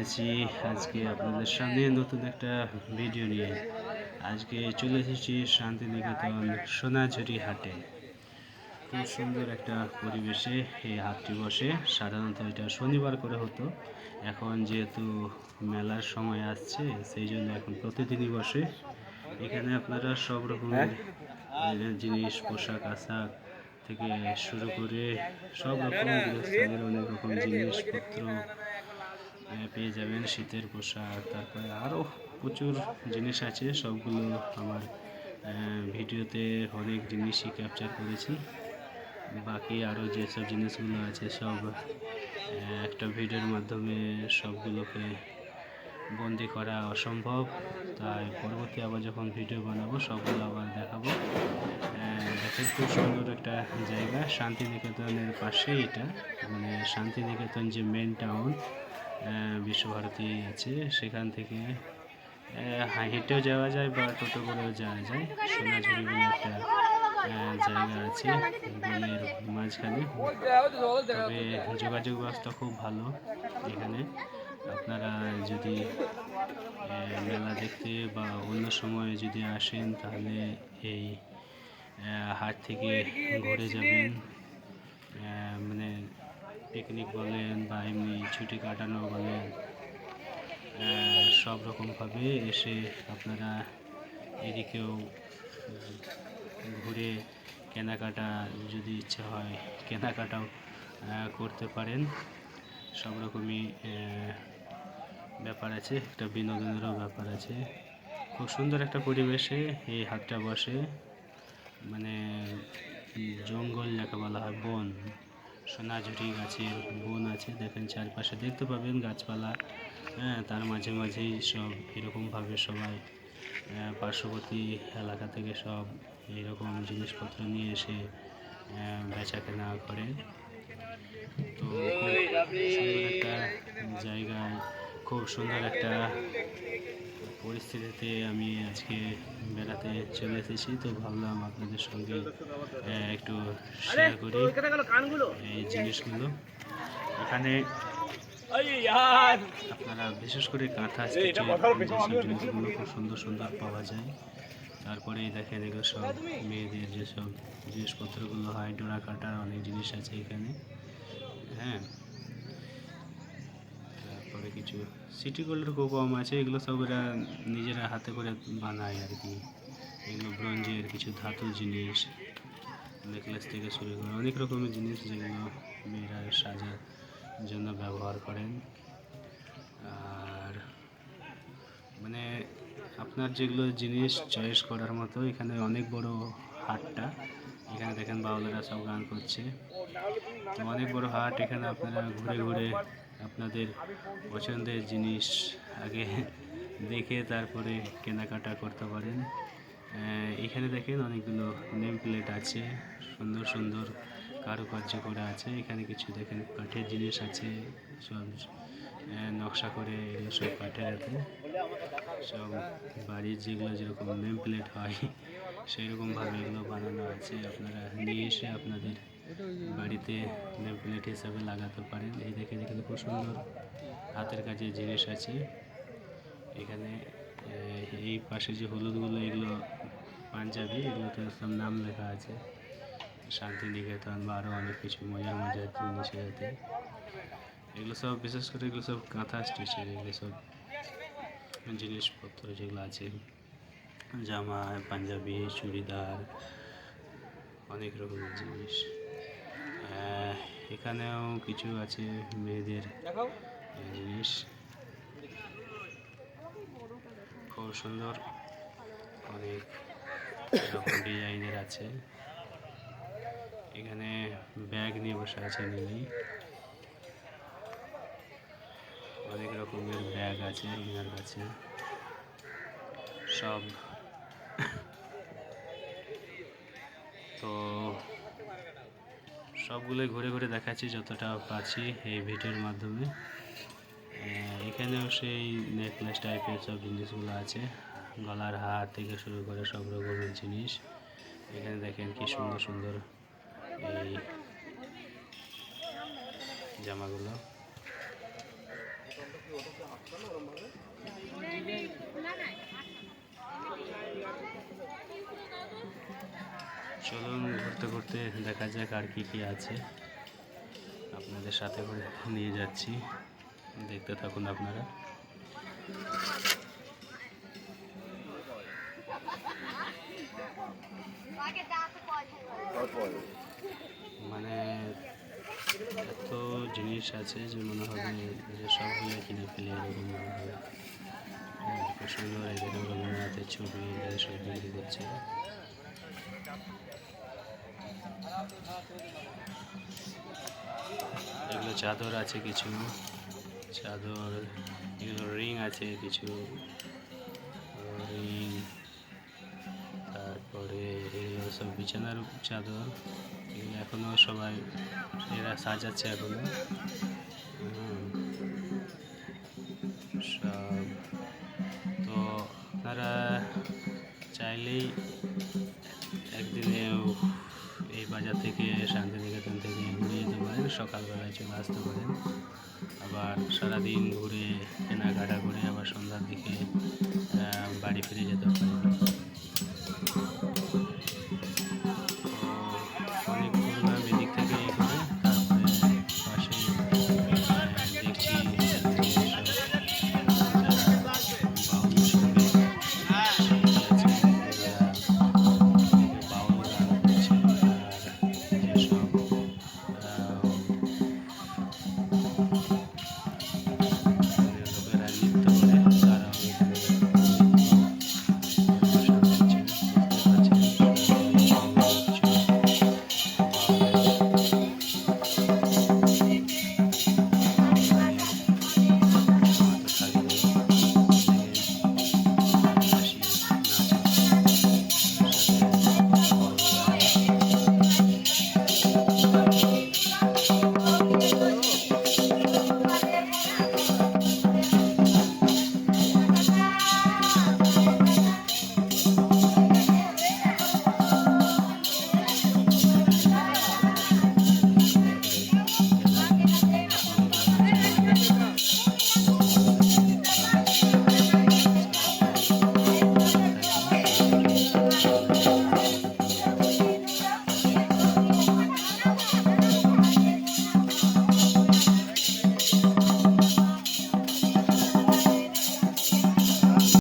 এসেছি আজকে আপনাদের সামনে নতুন একটা ভিডিও নিয়ে। আজকে চলে এসেছি শান্তিনিকেতন সোনাঝুরি হাটে। খুব সুন্দর একটা পরিবেশে এই হাটটি বসে। সাধারণত এটা শনিবার করে হতো, এখন যেহেতু মেলার সময় আসছে সেই জন্য এখন প্রতিদিনই বসে। এখানে আপনারা সব রকমের জিনিস, পোশাক আশাক থেকে শুরু করে সব রকম গৃহস্থালির অনেক রকম জিনিসপত্র পেয়ে যাবেন। শীতের পোশাক, তারপরে আরও প্রচুর জিনিস আছে। সবগুলো আমার ভিডিওতে অনেক জিনিসই ক্যাপচার করেছি। বাকি আরও যেসব জিনিসগুলো আছে সব একটা ভিডিওর মাধ্যমে সবগুলোকে বন্দি করা অসম্ভব, তাই পরবর্তী আবার যখন ভিডিও বানাবো সবগুলো আবার দেখাবো। দেখেন খুব সুন্দর একটা জায়গা, শান্তিনিকেতনের পাশেই এটা, মানে শান্তিনিকেতন যে মেন টাউন বিশ্বভারতী আছে সেখান থেকে হেঁটেও যাওয়া যায় বা টোটো করেও যাওয়া যায়। সোনাঝুরি বলে একটা জায়গা আছে বনের মাঝখানে, তবে যোগাযোগ ব্যবস্থা খুব ভালো এখানে। আপনারা যদি মেলা দেখতে বা অন্য সময় যদি আসেন তাহলে এই হাট থেকে ঘুরে যাবেন। মানে পিকনিক বলেন বা এমনি ছুটি কাটানো বলেন, সব রকমভাবে এসে আপনারা এদিকেও ঘুরে কেনাকাটা যদি ইচ্ছা হয় কেনাকাটাও করতে পারেন। সব রকমই ব্যাপার আছে, একটা বিনোদনেরও ব্যাপার আছে। খুব সুন্দর একটা পরিবেশে এই হাটটা বসে, মানে জঙ্গল যাকে বলা হয়, বন, সোনাঝুরি গাছের বন আছে। দেখেন চারপাশে দেখতে পাবেন গাছপালা, তার মাঝে মাঝেই সব এরকমভাবে সবাই পার্শ্ববর্তী এলাকা থেকে সব এরকম জিনিসপত্র নিয়ে এসে বেচা কেনা করে। তো খুব সুন্দর একটা জায়গায়, খুব সুন্দর একটা পরিস্থিতিতে আমি আজকে বেড়াতে চলে এসেছি। তো ভাবলাম আপনাদের সঙ্গে একটু শেয়ার করি এই জিনিসগুলো। এখানে আপনারা বিশেষ করে কাঁথা স্টিচের যেসব জিনিসগুলো খুব সুন্দর সুন্দর পাওয়া যায়। তারপরে দেখেন এগুলো সব মেয়েদের যেসব জিনিসপত্রগুলো হয়, ডোরা কাটার অনেক জিনিস আছে এখানে। হ্যাঁ, তারপরে কিছু সিটি গোল্ডের কোকম আছে, এগুলো সব এরা নিজেরা হাতে করে বানায় আর কি। এগুলো ব্রোঞ্জের কিছু ধাতু জিনিস, নেকলেস থেকে শুরু করে অনেক রকমের জিনিস যেগুলো মেয়েরা সাজার জন্য ব্যবহার করেন। আর মানে আপনার যেগুলো জিনিস চয়েস করার মতো, এখানে অনেক বড় হাটটা। এখানে দেখেন বাউলেরা সব গান করছে, তো অনেক বড় হাট। এখানে আপনারা ঘুরে ঘুরে আপনাদের পছন্দের জিনিস আগে দেখে তারপরে কেনাকাটা করতে পারেন। এখানে দেখেন অনেকগুলো নেম প্লেট আছে, সুন্দর সুন্দর কারুকার্য করা আছে। এখানে কিছু দেখেন কাঠের জিনিস আছে, সব নকশা করে, এগুলো সব কাঠের হাতে সব বাড়ির যেগুলো যেরকম নেম প্লেট হয় সেই রকমভাবে এগুলো বানানো আছে। আপনারা নিয়ে এসে আপনাদের বাড়িতে নেম প্লেট হিসাবে লাগাতে পারেন। এই দেখে এখানে খুব সুন্দর হাতের কাজের জিনিস আছে। এখানে এই পাশে যে হলুদগুলো, এগুলো পাঞ্জাবি, এগুলোতে সব নাম লেখা আছে, শান্তিনিকেতন বা আরও অনেক কিছু মজার মজার জিনিস আছে। এগুলো সব বিশেষ করে এগুলো সব কাঁথা স্টিচের, এগুলো সব জিনিসপত্র যেগুলো আছে, জামা, পাঞ্জাবি, চুড়িদার, অনেক রকমের জিনিস। এখানেও কিছু আছে মেয়েদের জিনিস, খুব সুন্দর, অনেক রকম ডিজাইনের আছে। এখানে ব্যাগ নিয়ে বসে আছে নিনি, অনেক রকমের ব্যাগ আছে এনার কাছে সব। তো সবগুলোই ঘুরে ঘুরে দেখাচ্ছি যতটা পাচ্ছি এই ভিডিওর মাধ্যমে। এখানেও সেই নেকলেস টাইপের সব জিনিসগুলো আছে, গলার হার থেকে শুরু করে সব রকমের জিনিস। এখানে দেখেন কি সুন্দর সুন্দর এই জামাগুলো। চলুন ঘুরতে ঘুরতে দেখা যাক আর কি কি আছে, আপনাদের সাথে করে নিয়ে যাচ্ছি, দেখতে থাকুন আপনারা। মানে এত জিনিস আছে যে মনে হবে যে সবগুলো কিনে ফেলে এরকম মনে হবে। খুব সুন্দর, এখানে রবীন্দ্রনাথের ছবি সব বিক্রি করছে। এগুলো চাদর আছে, কিছু চাদর, এগুলো রিং আছে, কিছু রিং, তারপরে এগুলো সব বিছানার চাদর, এগুলো এখনো সবাই এরা সাজাচ্ছে এখনো। সব তো আপনারা চাইলেই একদিনে এই বাজার থেকে, শান্তিনিকেতন থেকে ঘুরে যেতে পারেন, সকালবেলায় চলে আসতে পারেন, আবার সারাদিন ঘুরে কেনাকাটা করে আবার সন্ধ্যার দিকে